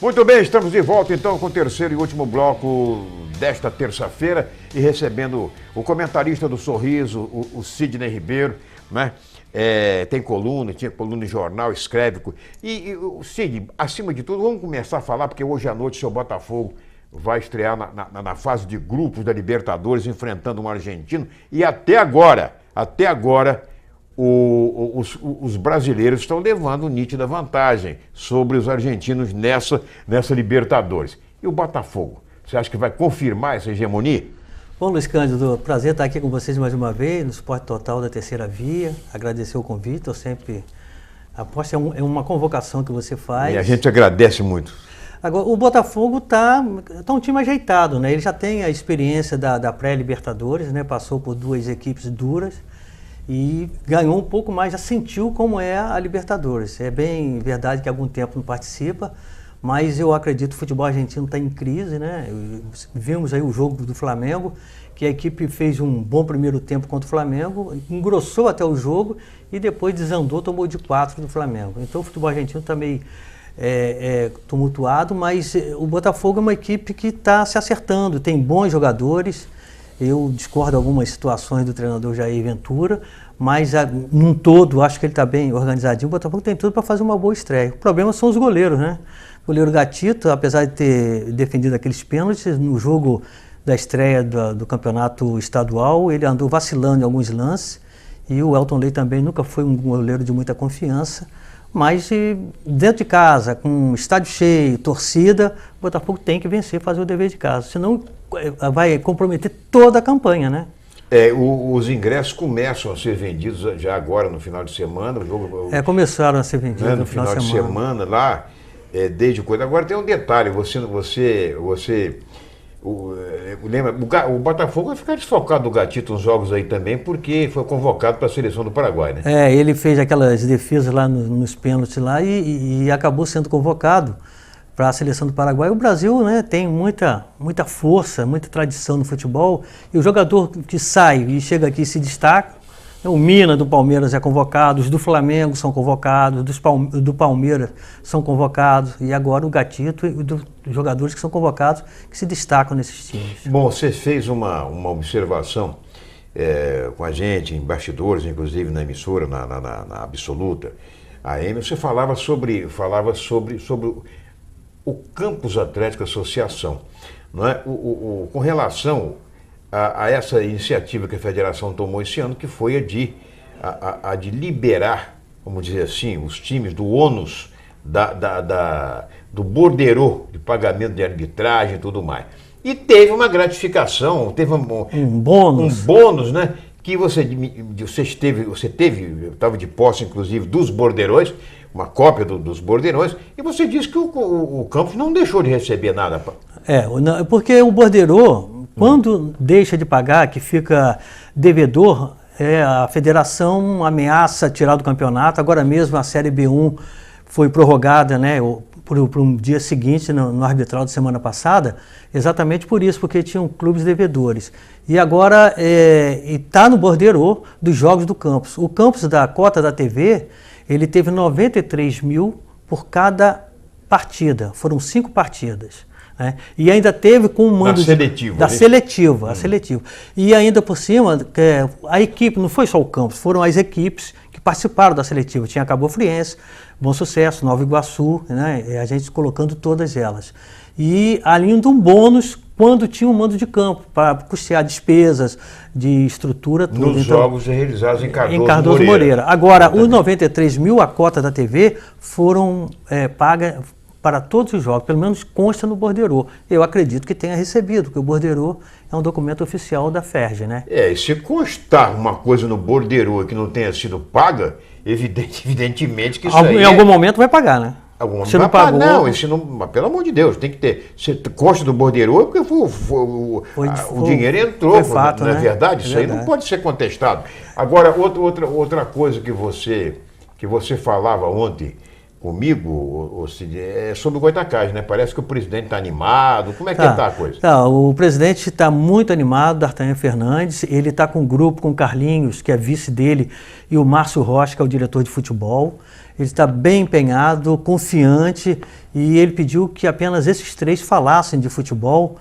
Muito bem, estamos de volta então com o terceiro e último bloco desta terça-feira e recebendo o comentarista do Sorriso, o Sidney Ribeiro, né? Tem coluna, tinha coluna em jornal, escreve. Sidney, acima de tudo, vamos começar a falar, porque hoje à noite o seu Botafogo vai estrear na fase de grupos da Libertadores, enfrentando um argentino, e até agora, os brasileiros estão levando nítida vantagem sobre os argentinos nessa Libertadores. E o Botafogo, você acha que vai confirmar essa hegemonia? Bom, Luiz Cândido, prazer estar aqui com vocês mais uma vez, no Esporte Total da Terceira Via. Agradecer o convite, eu sempre aposto, é uma convocação que você faz. E a gente agradece muito. Agora, o Botafogo tá um time ajeitado, né? Ele já tem a experiência da pré-Libertadores, né? Passou por duas equipes duras e ganhou um pouco mais, já sentiu como é a Libertadores. É bem verdade que há algum tempo não participa, mas eu acredito que o futebol argentino está em crise, né? Vimos aí o jogo do Flamengo, que a equipe fez um bom primeiro tempo contra o Flamengo, engrossou até o jogo e depois desandou, tomou de 4 do Flamengo. Então o futebol argentino está meio tumultuado, mas o Botafogo é uma equipe que está se acertando, tem bons jogadores. Eu discordo de algumas situações do treinador Jair Ventura, mas num todo acho que ele está bem organizadinho. O Botafogo tem tudo para fazer uma boa estreia. O problema são os goleiros, né? O goleiro Gatito, apesar de ter defendido aqueles pênaltis, no jogo da estreia do campeonato estadual, ele andou vacilando em alguns lances, e o Elton Leite também nunca foi um goleiro de muita confiança. Mas dentro de casa, com estádio cheio, torcida, o Botafogo tem que vencer, fazer o dever de casa. Senão vai comprometer toda a campanha, né? Os ingressos começam a ser vendidos já agora no final de semana. Começaram a ser vendidos, né, no final de semana lá, desde coisa. Agora tem um detalhe, lembra, o Botafogo vai ficar desfocado do Gatito nos jogos aí também, porque foi convocado para a seleção do Paraguai, né? Ele fez aquelas defesas lá nos pênaltis lá e acabou sendo convocado para a seleção do Paraguai. O Brasil, né, tem muita força, muita tradição no futebol, e o jogador que sai e chega aqui e se destaca, o Mina do Palmeiras é convocado, os do Flamengo são convocados, do Palmeiras são convocados, e agora o Gatito e dos jogadores que são convocados, que se destacam nesses times. Bom, você fez uma observação com a gente, em bastidores, inclusive na emissora, na Absoluta, a AM, você falava sobre o Campus Atlético Associação, não é? Com relação a essa iniciativa que a federação tomou esse ano, que foi a de liberar, vamos dizer assim, os times do ônus do borderô de pagamento de arbitragem e tudo mais. E teve uma gratificação, teve um bônus, né? Que você teve, eu estava de posse, inclusive, dos borderões, uma cópia dos borderões, e você disse que o Campos não deixou de receber nada. Porque o borderô, quando deixa de pagar, que fica devedor, a federação ameaça tirar do campeonato. Agora mesmo a Série B1 foi prorrogada, né, para um dia seguinte, no arbitral da semana passada, exatamente por isso, porque tinham clubes devedores. E agora está no borderô dos jogos do Campos. O Campos da cota da TV, ele teve 93 mil por cada partida, foram 5 partidas. Né? E ainda teve com o mando da seletiva. E ainda por cima, a equipe, não foi só o Campos, foram as equipes que participaram da seletiva. Tinha Cabo Friense, Bom Sucesso, Nova Iguaçu, né? A gente colocando todas elas. E além de um bônus quando tinha um mando de campo, para custear despesas de estrutura. Tudo. Nos jogos realizados em Cardoso Moreira. Agora, os 93 mil, a cota da TV, foram pagas para todos os jogos, pelo menos consta no borderô. Eu acredito que tenha recebido, porque o borderô é um documento oficial da FERJ, né? E se constar uma coisa no borderô que não tenha sido paga, evidentemente que isso aí... Em algum momento vai pagar, né? Se não pagou... Não, mas pelo amor de Deus, tem que ter... Se consta do borderô é porque o dinheiro entrou, foi fato, não é né? verdade? Isso aí não pode ser contestado. Agora, outra coisa que você falava ontem, comigo, Cid, sobre o Goytacás, né? Parece que o presidente está animado. Como é que está a coisa? Tá, o presidente está muito animado, D'Artagnan Fernandes. Ele está com um grupo, com o Carlinhos, que é vice dele, e o Márcio Rocha, que é o diretor de futebol. Ele está bem empenhado, confiante, e ele pediu que apenas esses três falassem de futebol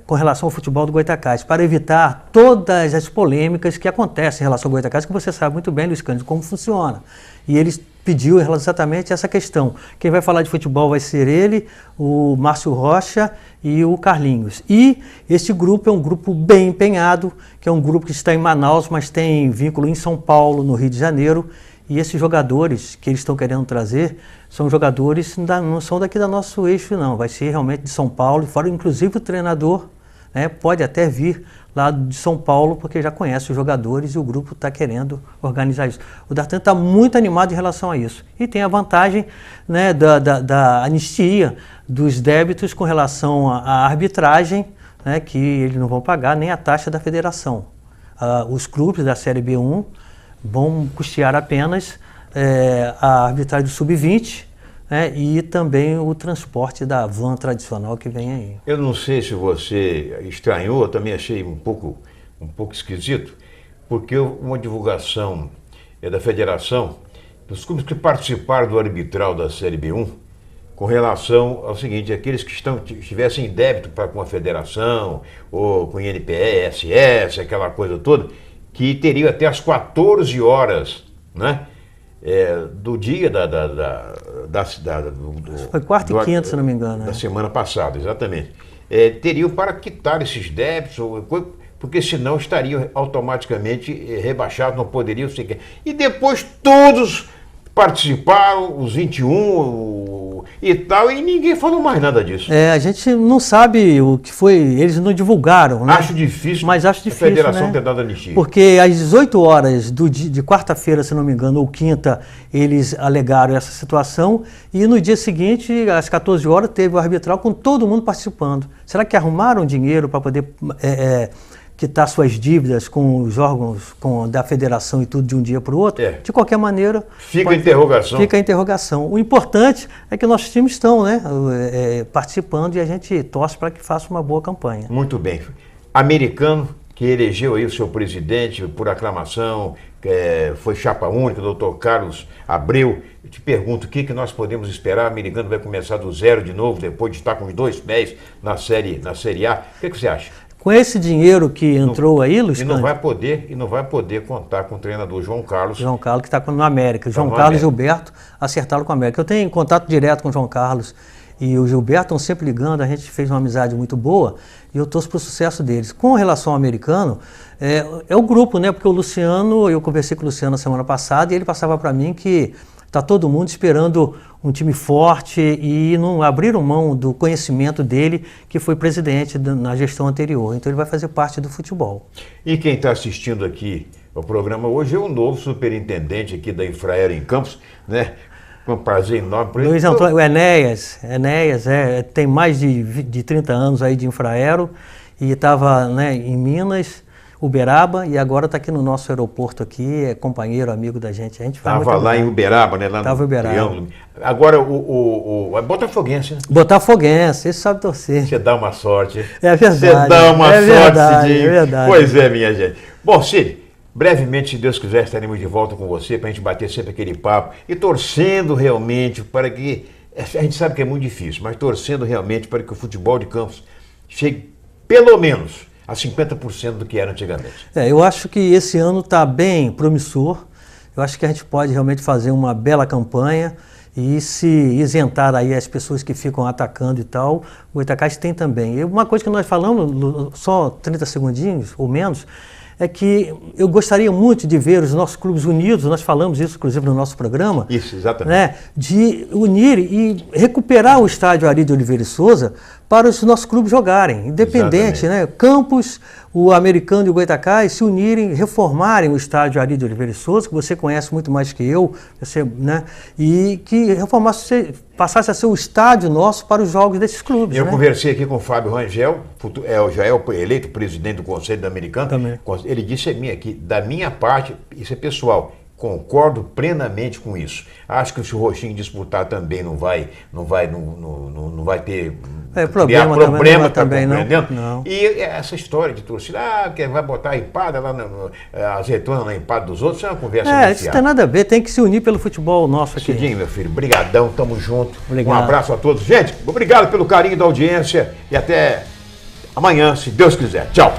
com relação ao futebol do Goytacás, para evitar todas as polêmicas que acontecem em relação ao Goytacás, que você sabe muito bem, Luiz Cândido, como funciona. E ele pediu exatamente essa questão. Quem vai falar de futebol vai ser ele, o Márcio Rocha e o Carlinhos. E esse grupo é um grupo bem empenhado, que é um grupo que está em Manaus, mas tem vínculo em São Paulo, no Rio de Janeiro. E esses jogadores que eles estão querendo trazer são jogadores, não são daqui do nosso eixo, não. Vai ser realmente de São Paulo, fora inclusive o treinador, né, pode até vir lá de São Paulo, porque já conhece os jogadores e o grupo está querendo organizar isso. O D'Artagnan está muito animado em relação a isso. E tem a vantagem, né, da anistia dos débitos com relação à arbitragem, né, que eles não vão pagar nem a taxa da federação. Os clubes da Série B1 vão custear apenas a arbitragem do Sub-20, e também o transporte da van tradicional que vem aí. Eu não sei se você estranhou, eu também achei um pouco esquisito, porque uma divulgação da federação, dos clubes que participaram do arbitral da Série B1, com relação ao seguinte, aqueles que estivessem em débito com a federação, ou com o INPS, aquela coisa toda, que teriam até as 14 horas, né, do dia foi quarta e quinta, se não me engano. Da semana passada, exatamente. Teriam para quitar esses débitos, porque senão estariam automaticamente rebaixados, não poderiam sequer. E depois todos participaram, os 21 e tal, e ninguém falou mais nada disso. A gente não sabe o que foi, eles não divulgaram, né? Acho difícil, mas acho difícil, a federação né, ter dado anistia. Porque às 18 horas de quarta-feira, se não me engano, ou quinta, eles alegaram essa situação, e no dia seguinte, às 14 horas, teve o arbitral com todo mundo participando. Será que arrumaram dinheiro para poder quitar suas dívidas com os órgãos da federação e tudo de um dia para o outro? De qualquer maneira... Fica a interrogação. Fica a interrogação. O importante é que nossos times estão, né, participando, e a gente torce para que faça uma boa campanha. Muito bem. Americano, que elegeu aí o seu presidente por aclamação, foi chapa única, doutor Carlos Abreu. Eu te pergunto, o que nós podemos esperar? O Americano vai começar do zero de novo, depois de estar com os 2 pés na série A. O que você acha? Com esse dinheiro que entrou aí, Luiz Cândido... E não vai poder contar com o treinador João Carlos. João Carlos, que está no América. João Carlos e Gilberto acertaram com o América. Eu tenho contato direto com o João Carlos e o Gilberto, estão sempre ligando, a gente fez uma amizade muito boa e eu torço para o sucesso deles. Com relação ao Americano, é o grupo, né? Porque o Luciano, eu conversei com o Luciano na semana passada e ele passava para mim que está todo mundo esperando um time forte e não abriram mão do conhecimento dele, que foi presidente na gestão anterior. Então ele vai fazer parte do futebol. E quem está assistindo aqui ao programa hoje é o novo superintendente aqui da Infraero em Campos, né? Com um prazer enorme para ele. Luiz Antônio, o Enéas tem mais de 30 anos aí de Infraero e estava, né, em Minas, Uberaba, e agora está aqui no nosso aeroporto aqui, é companheiro, amigo da gente. A gente estava lá em Uberaba, né? Lá no Triângulo. Agora o botafoguense, né? Botafoguense, esse sabe torcer. Você dá uma sorte. É verdade. Você dá uma sorte, Cidinho. É verdade. Pois é, minha gente. Bom, Cid, brevemente, se Deus quiser, estaremos de volta com você para a gente bater sempre aquele papo e torcendo realmente para que, a gente sabe que é muito difícil, mas torcendo realmente para que o futebol de Campos chegue pelo menos a 50% do que era antigamente. Eu acho que esse ano está bem promissor. Eu acho que a gente pode realmente fazer uma bela campanha e se isentar aí as pessoas que ficam atacando e tal. O Goytacás tem também. E uma coisa que nós falamos, só 30 segundinhos ou menos, é que eu gostaria muito de ver os nossos clubes unidos, nós falamos isso inclusive no nosso programa. Isso, exatamente. Né, de unir e recuperar o estádio Ari de Oliveira e Souza para os nossos clubes jogarem, independente, né? Campos, o Americano e o Goytacás se unirem, reformarem o estádio Ari de Oliveira e Souza, que você conhece muito mais que eu, né? E que reformasse, passasse a ser o estádio nosso para os jogos desses clubes. Eu conversei aqui com o Fábio Rangel, já é o eleito presidente do Conselho do Americano. Também. Ele disse a mim aqui, da minha parte, isso é pessoal, Concordo plenamente com isso. Acho que se o Roxinho disputar também não vai ter problema também não. E essa história de torcida, que vai botar a empada lá, azeitona na empada dos outros, isso é uma conversa inicial. Isso não tem nada a ver, tem que se unir pelo futebol nosso aqui. Cidinho, meu filho, brigadão, tamo junto. Obrigado. Um abraço a todos. Gente, obrigado pelo carinho da audiência e até amanhã, se Deus quiser. Tchau.